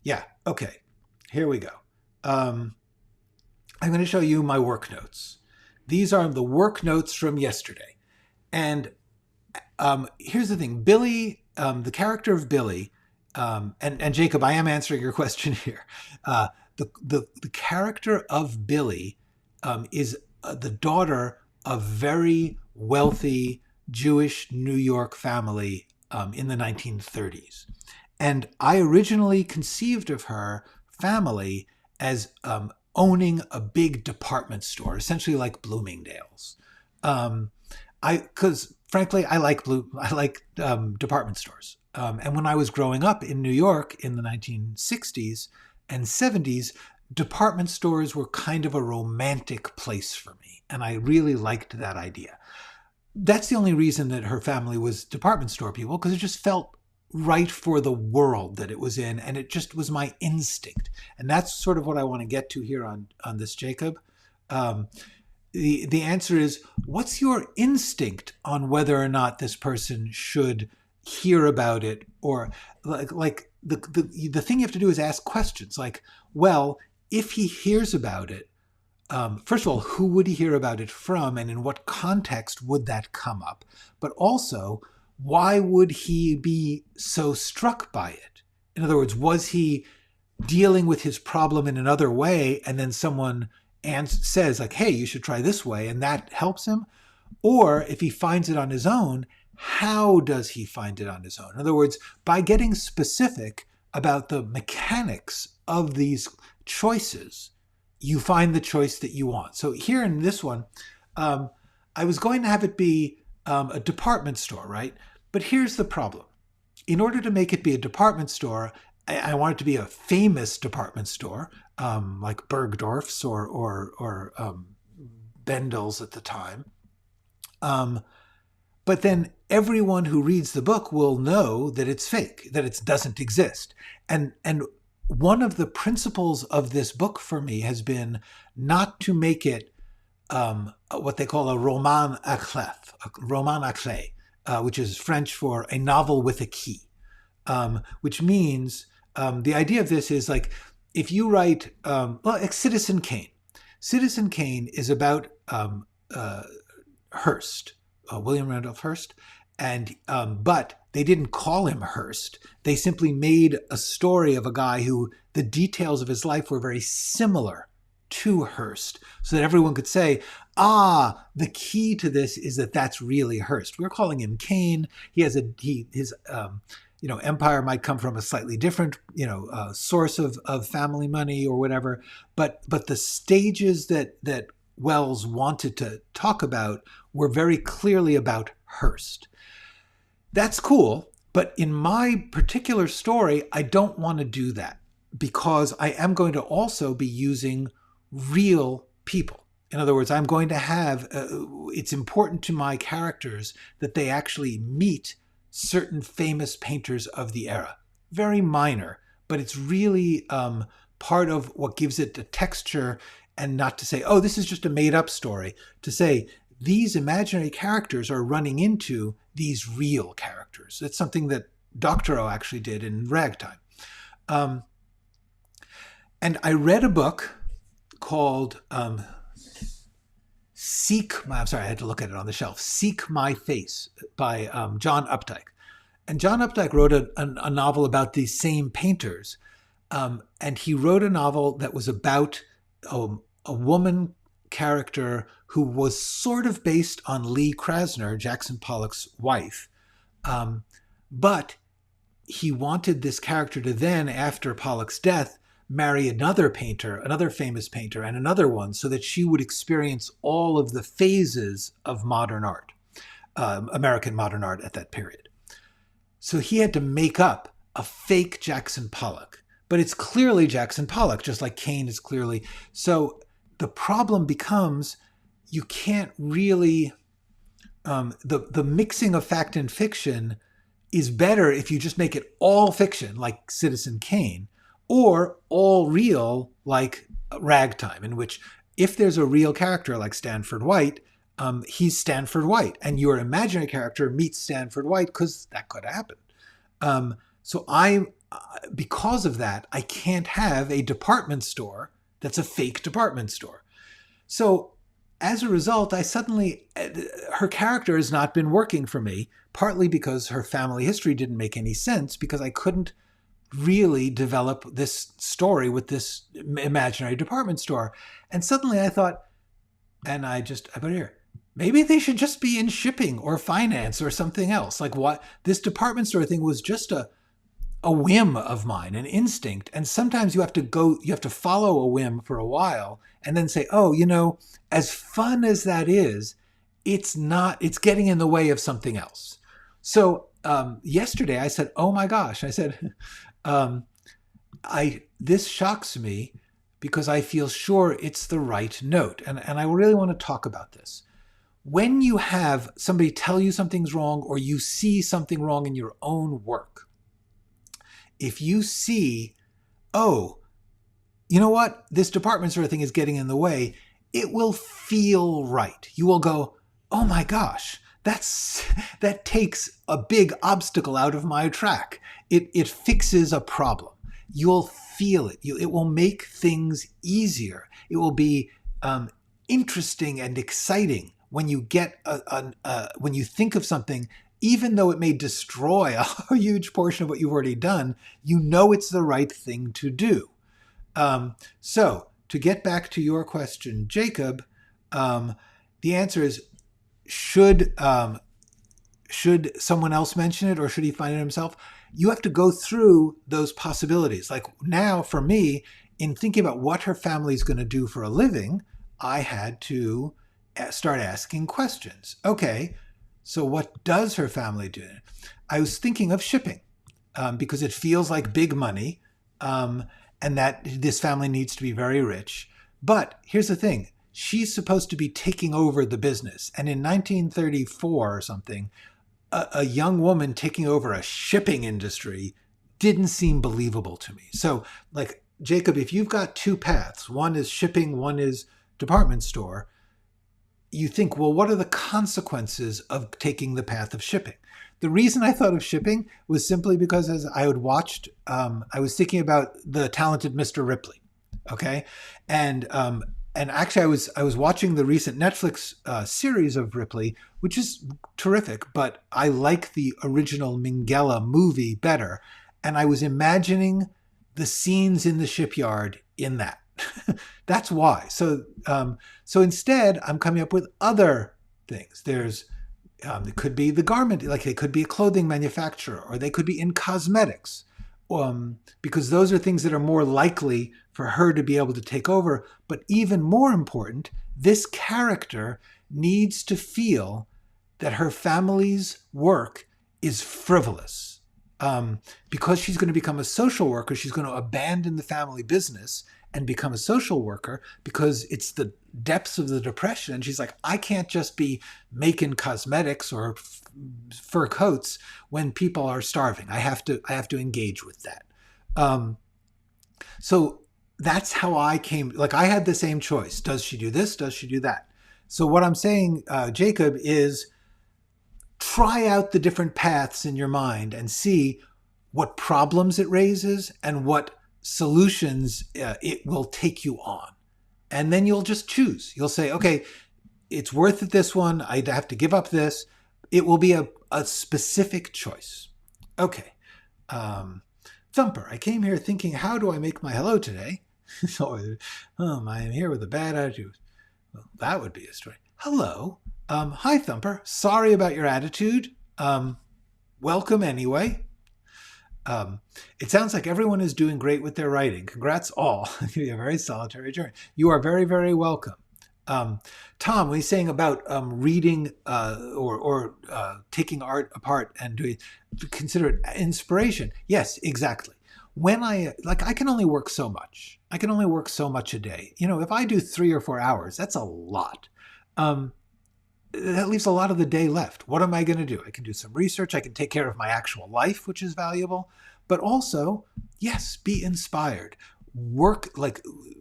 Yeah. Okay. Here we go. I'm going to show you my work notes. These are the work notes from yesterday. And here's the thing. Billy, the character of Billy, and Jacob, I am answering your question here. The character of Billy is the daughter of very wealthy Jewish New York family in the 1930s. And I originally conceived of her family as owning a big department store, essentially like Bloomingdale's. Because frankly, I like department stores. And when I was growing up in New York in the 1960s and 70s, department stores were kind of a romantic place for me. And I really liked that idea. That's the only reason that her family was department store people, because it just felt right for the world that it was in. And it just was my instinct. And that's sort of what I want to get to here on this, Jacob. The answer is, what's your instinct on whether or not this person should hear about it? Or like the thing you have to do is ask questions like, well, if he hears about it, first of all, who would he hear about it from and in what context would that come up? But also, why would he be so struck by it? In other words, was he dealing with his problem in another way and then someone says like, hey, you should try this way, and that helps him? Or if he finds it on his own, how does he find it on his own? In other words, by getting specific about the mechanics of these choices, you find the choice that you want. So here in this one, I was going to have it be a department store, right? But here's the problem. In order to make it be a department store, I want it to be a famous department store, like Bergdorf's or Bendel's at the time. But then everyone who reads the book will know that it's fake, that it doesn't exist. And one of the principles of this book for me has been not to make it what they call a roman à clef, which is French for a novel with a key, which means the idea of this is like if you write, like Citizen Kane. Citizen Kane is about Hearst, William Randolph Hearst, and but they didn't call him Hearst. They simply made a story of a guy who the details of his life were very similar to Hearst, so that everyone could say, the key to this is that that's really Hearst. We're calling him Kane. His empire might come from a slightly different, source of family money or whatever. But the stages that Wells wanted to talk about were very clearly about Hearst. That's cool. But in my particular story, I don't want to do that because I am going to also be using real people. In other words, I'm going to have, it's important to my characters that they actually meet certain famous painters of the era. Very minor, but it's really part of what gives it the texture, and not to say, this is just a made up story, to say these imaginary characters are running into these real characters. It's something that Doctorow actually did in Ragtime. And I read a book called I had to look at it on the shelf. Seek My Face by John Updike. And John Updike wrote a novel about these same painters. And he wrote a novel that was about a woman character who was sort of based on Lee Krasner, Jackson Pollock's wife. But he wanted this character to then, after Pollock's death, marry another painter, another famous painter, and another one, so that she would experience all of the phases of modern art, American modern art at that period. So he had to make up a fake Jackson Pollock, but it's clearly Jackson Pollock, just like Kane is clearly. So the problem becomes you can't really, the mixing of fact and fiction is better if you just make it all fiction, like Citizen Kane, or all real, like Ragtime, in which if there's a real character like Stanford White, he's Stanford White, and your imaginary character meets Stanford White because that could happen. Because of that, I can't have a department store that's a fake department store. So as a result, her character has not been working for me, partly because her family history didn't make any sense, because I couldn't really develop this story with this imaginary department store. And suddenly I thought, and I put it here, maybe they should just be in shipping or finance or something else. Like, what this department store thing was just a whim of mine, an instinct. And sometimes you have to follow a whim for a while and then say, as fun as that is, it's getting in the way of something else. So yesterday I said, oh my gosh, I said, this shocks me because I feel sure it's the right note. And I really want to talk about this. When you have somebody tell you something's wrong, or you see something wrong in your own work, if you see, you know what, this department store thing is getting in the way, it will feel right. You will go, oh my gosh, that takes a big obstacle out of my track. It fixes a problem. You'll feel it. It will make things easier. It will be interesting and exciting when you get when you think of something, even though it may destroy a huge portion of what you've already done. It's the right thing to do. So to get back to your question, Jacob, the answer is, should someone else mention it, or should he find it himself? You have to go through those possibilities. Like now, for me, in thinking about what her family is going to do for a living, I had to start asking questions. Okay, so what does her family do? I was thinking of shipping because it feels like big money, and that this family needs to be very rich. But here's the thing. She's supposed to be taking over the business. And in 1934 or something, a young woman taking over a shipping industry didn't seem believable to me. So, like, Jacob, if you've got two paths, one is shipping, one is department store, you think, well, what are the consequences of taking the path of shipping? The reason I thought of shipping was simply because as I had watched, I was thinking about The Talented Mr. Ripley, okay? And And actually, I was watching the recent Netflix series of Ripley, which is terrific, but I like the original Minghella movie better. And I was imagining the scenes in the shipyard in that. That's why. So instead, I'm coming up with other things. It could be the garment, like they could be a clothing manufacturer, or they could be in cosmetics, because those are things that are more likely for her to be able to take over. But even more important, this character needs to feel that her family's work is frivolous. Because she's going to become a social worker, she's going to abandon the family business and become a social worker because it's the depths of the depression. And she's like, I can't just be making cosmetics or fur coats when people are starving. I have to engage with that. So that's how I came. Like, I had the same choice. Does she do this? Does she do that? So what I'm saying, Jacob, is try out the different paths in your mind and see what problems it raises and what solutions it will take you on. And then you'll just choose. You'll say, okay, it's worth it, this one. I have to give up this. It will be a specific choice. Okay. Thumper, I came here thinking, how do I make my hello today? I am here with a bad attitude. Well, that would be a story. Hello. Hi, Thumper. Sorry about your attitude. Welcome anyway. It sounds like everyone is doing great with their writing. Congrats all. It can be a very solitary journey. You are very, very welcome. Tom, when he's saying about reading or taking art apart and consider it inspiration. Yes, exactly. When I can only work so much. I can only work so much a day. If I do 3 or 4 hours, that's a lot. That leaves a lot of the day left. What am I going to do? I can do some research. I can take care of my actual life, which is valuable. But also, yes, be inspired. Work,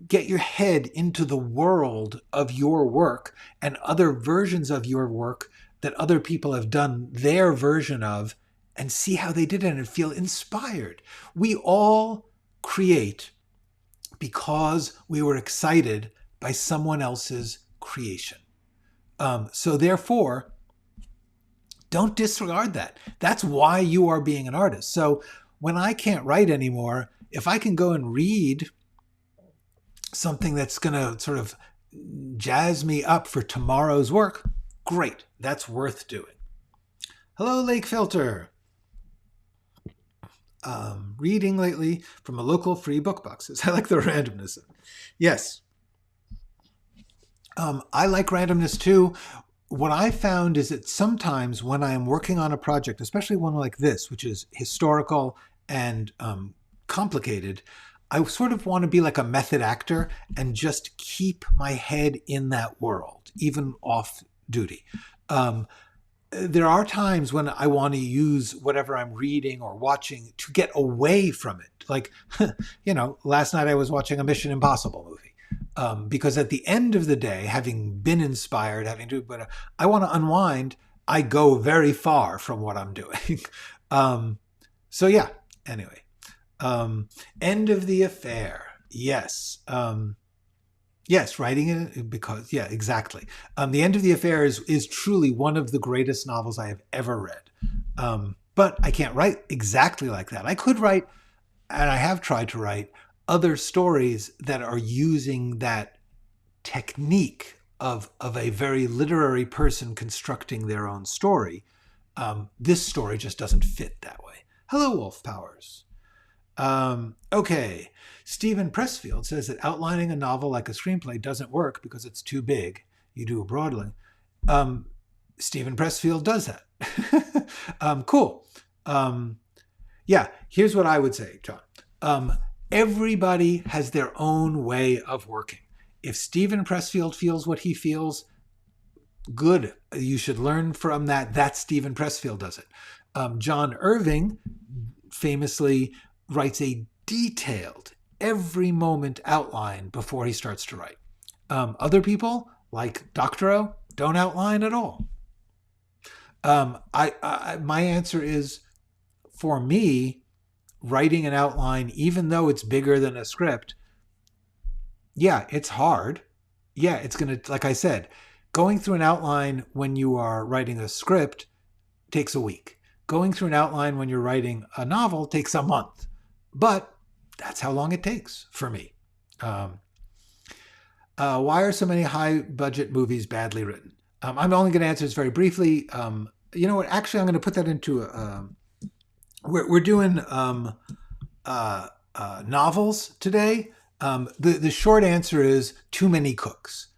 get your head into the world of your work and other versions of your work that other people have done their version of, and see how they did it and feel inspired. We all create because we were excited by someone else's creation. So therefore, don't disregard that. That's why you are being an artist. So when I can't write anymore, if I can go and read something that's going to sort of jazz me up for tomorrow's work, great. That's worth doing. Hello, Lake Filter. Reading lately from a local free book boxes. I like the randomness. Yes. I like randomness too. What I found is that sometimes when I am working on a project, especially one like this, which is historical and complicated, I sort of want to be like a method actor and just keep my head in that world, even off duty. There are times when I want to use whatever I'm reading or watching to get away from it. Like, last night I was watching a Mission Impossible movie. Because at the end of the day, having been inspired, but I want to unwind, I go very far from what I'm doing. So yeah, anyway. End of the affair. Yes. Yes, writing it because, yeah, exactly. The End of the Affair is truly one of the greatest novels I have ever read. But I can't write exactly like that. I could write, and I have tried to write, other stories that are using that technique of a very literary person constructing their own story. This story just doesn't fit that way. Hello, Wolf Powers. Okay. Stephen Pressfield says that outlining a novel like a screenplay doesn't work because it's too big. You do a broadling. Stephen Pressfield does that. Cool. Yeah, here's what I would say, John. Everybody has their own way of working. If Stephen Pressfield feels what he feels, good. You should learn from that. That Stephen Pressfield does it. John Irving famously writes a detailed, every moment outline before he starts to write. Other people, like Doctorow, don't outline at all. My answer is, for me, writing an outline, even though it's bigger than a script, yeah, it's hard. yeah, it's going to, like I said, going through an outline when you are writing a script takes a week. Going through an outline when you're writing a novel takes a month. But that's how long it takes for me. Um, why are so many high budget movies badly written? I'm only going to answer this very briefly. You know what? Actually, I'm going to put that into we're doing novels today. The short answer is too many cooks.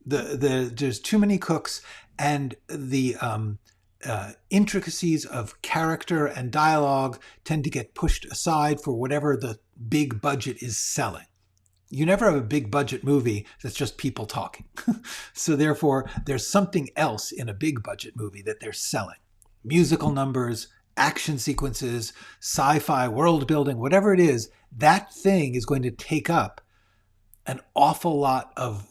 There's too many cooks, and the intricacies of character and dialogue tend to get pushed aside for whatever the big budget is selling. You never have a big budget movie that's just people talking. So therefore, there's something else in a big budget movie that they're selling. Musical numbers, action sequences, sci-fi world building, whatever it is, that thing is going to take up an awful lot of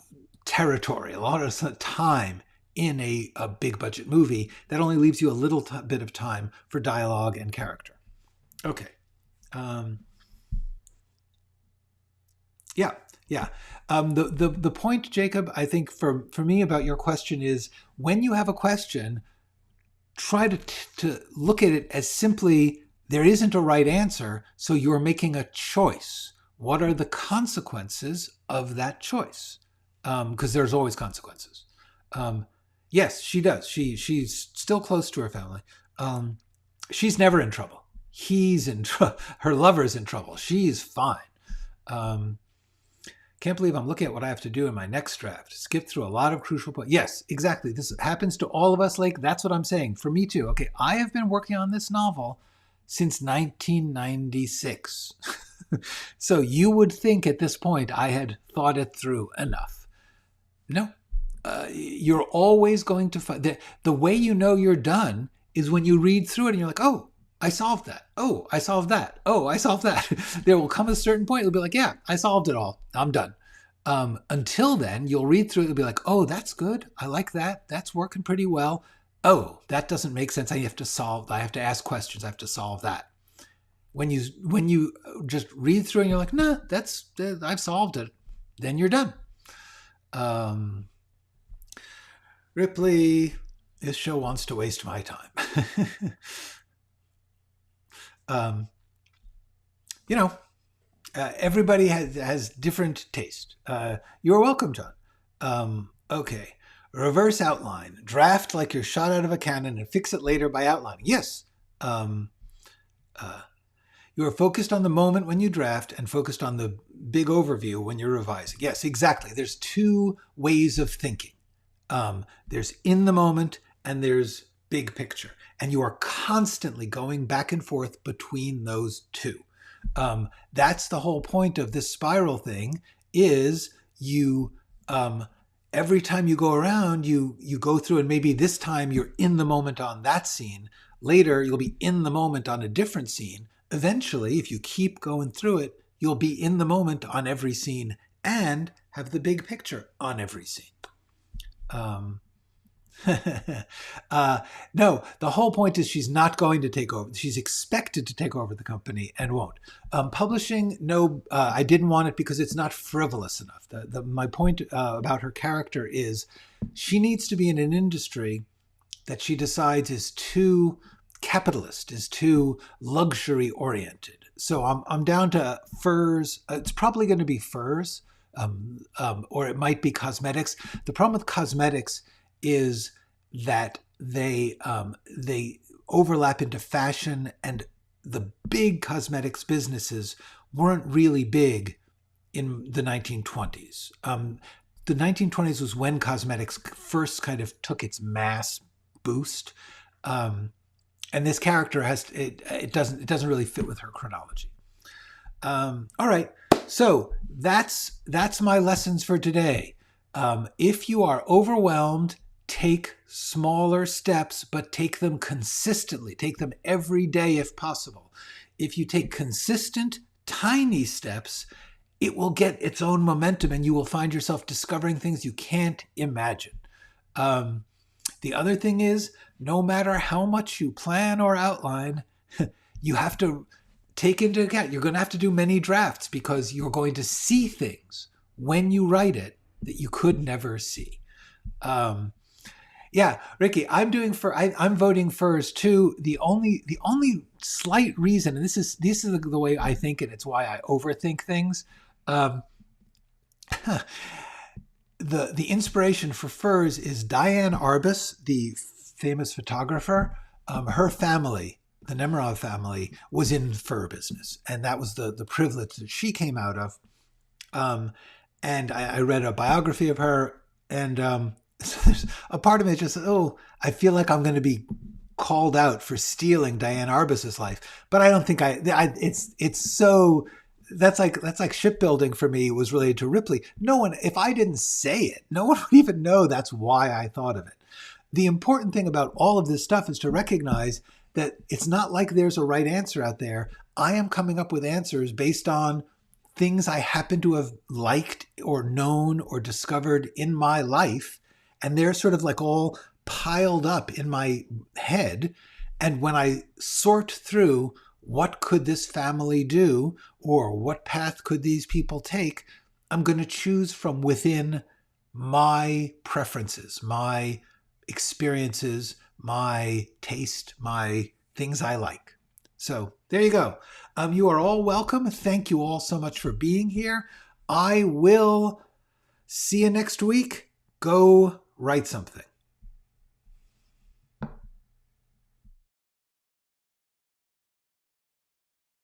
territory, a lot of time in a big budget movie. That only leaves you a little bit of time for dialogue and character. Okay. Yeah. The point, Jacob, I think for me about your question is when you have a question, try to look at it as simply there isn't a right answer, so you're making a choice. What are the consequences of that choice? Because there's always consequences. Yes, she does. She's still close to her family. She's never in trouble. He's in trouble. Her lover's in trouble. She's fine. Can't believe I'm looking at what I have to do in my next draft. Skip through a lot of crucial points. Yes, exactly. This happens to all of us, Lake. That's what I'm saying. For me too. Okay, I have been working on this novel since 1996. So you would think at this point I had thought it through enough. No. You're always going to find the way you know you're done is when you read through it and you're like, oh, I solved that. Oh, I solved that. Oh, I solved that. There will come a certain point. It'll be like, yeah, I solved it all. I'm done. Until then, you'll read through it. It'll be like, oh, that's good. I like that. That's working pretty well. Oh, that doesn't make sense. I have to ask questions. I have to solve that. When you just read through and you're like, nah, I've solved it. Then you're done. Ripley, this show wants to waste my time. Everybody has different taste. You're welcome, John. Okay. Reverse outline. Draft like you're shot out of a cannon and fix it later by outlining. Yes. You are focused on the moment when you draft and focused on the big overview when you're revising. Yes, exactly. There's two ways of thinking. There's in the moment and there's big picture. And you are constantly going back and forth between those two. That's the whole point of this spiral thing is you, every time you go around, you go through and maybe this time you're in the moment on that scene. Later, you'll be in the moment on a different scene. Eventually, if you keep going through it, you'll be in the moment on every scene and have the big picture on every scene. No, the whole point is she's not going to take over. She's expected to take over the company and won't. Publishing, no, I didn't want it because it's not frivolous enough. My point about her character is she needs to be in an industry that she decides is too capitalist, is too luxury oriented. So I'm down to furs. It's probably going to be furs, or it might be cosmetics. The problem with cosmetics is that they overlap into fashion, and the big cosmetics businesses weren't really big in the 1920s. The 1920s was when cosmetics first kind of took its mass boost, and this character it doesn't really fit with her chronology. All right, so that's my lessons for today. If you are overwhelmed, take smaller steps, but take them consistently. Take them every day if possible. If you take consistent, tiny steps, it will get its own momentum and you will find yourself discovering things you can't imagine. The other thing is, no matter how much you plan or outline, you have to take into account, you're going to have to do many drafts because you're going to see things when you write it that you could never see. Yeah, Ricky, I'm voting furs too. The only slight reason, and this is the way I think, and it's why I overthink things. The inspiration for furs is Diane Arbus, the famous photographer. Her family, the Nemerov family, was in fur business, and that was the privilege that she came out of. And I read a biography of her, and a part of me is just, I feel like I'm going to be called out for stealing Diane Arbus's life, but I don't think it's so. That's like shipbuilding for me was related to Ripley. No one, if I didn't say it, no one would even know that's why I thought of it. The important thing about all of this stuff is to recognize that it's not like there's a right answer out there. I am coming up with answers based on things I happen to have liked or known or discovered in my life. And they're sort of like all piled up in my head. And when I sort through what could this family do or what path could these people take, I'm going to choose from within my preferences, my experiences, my taste, my things I like. So there you go. You are all welcome. Thank you all so much for being here. I will see you next week. Go write something.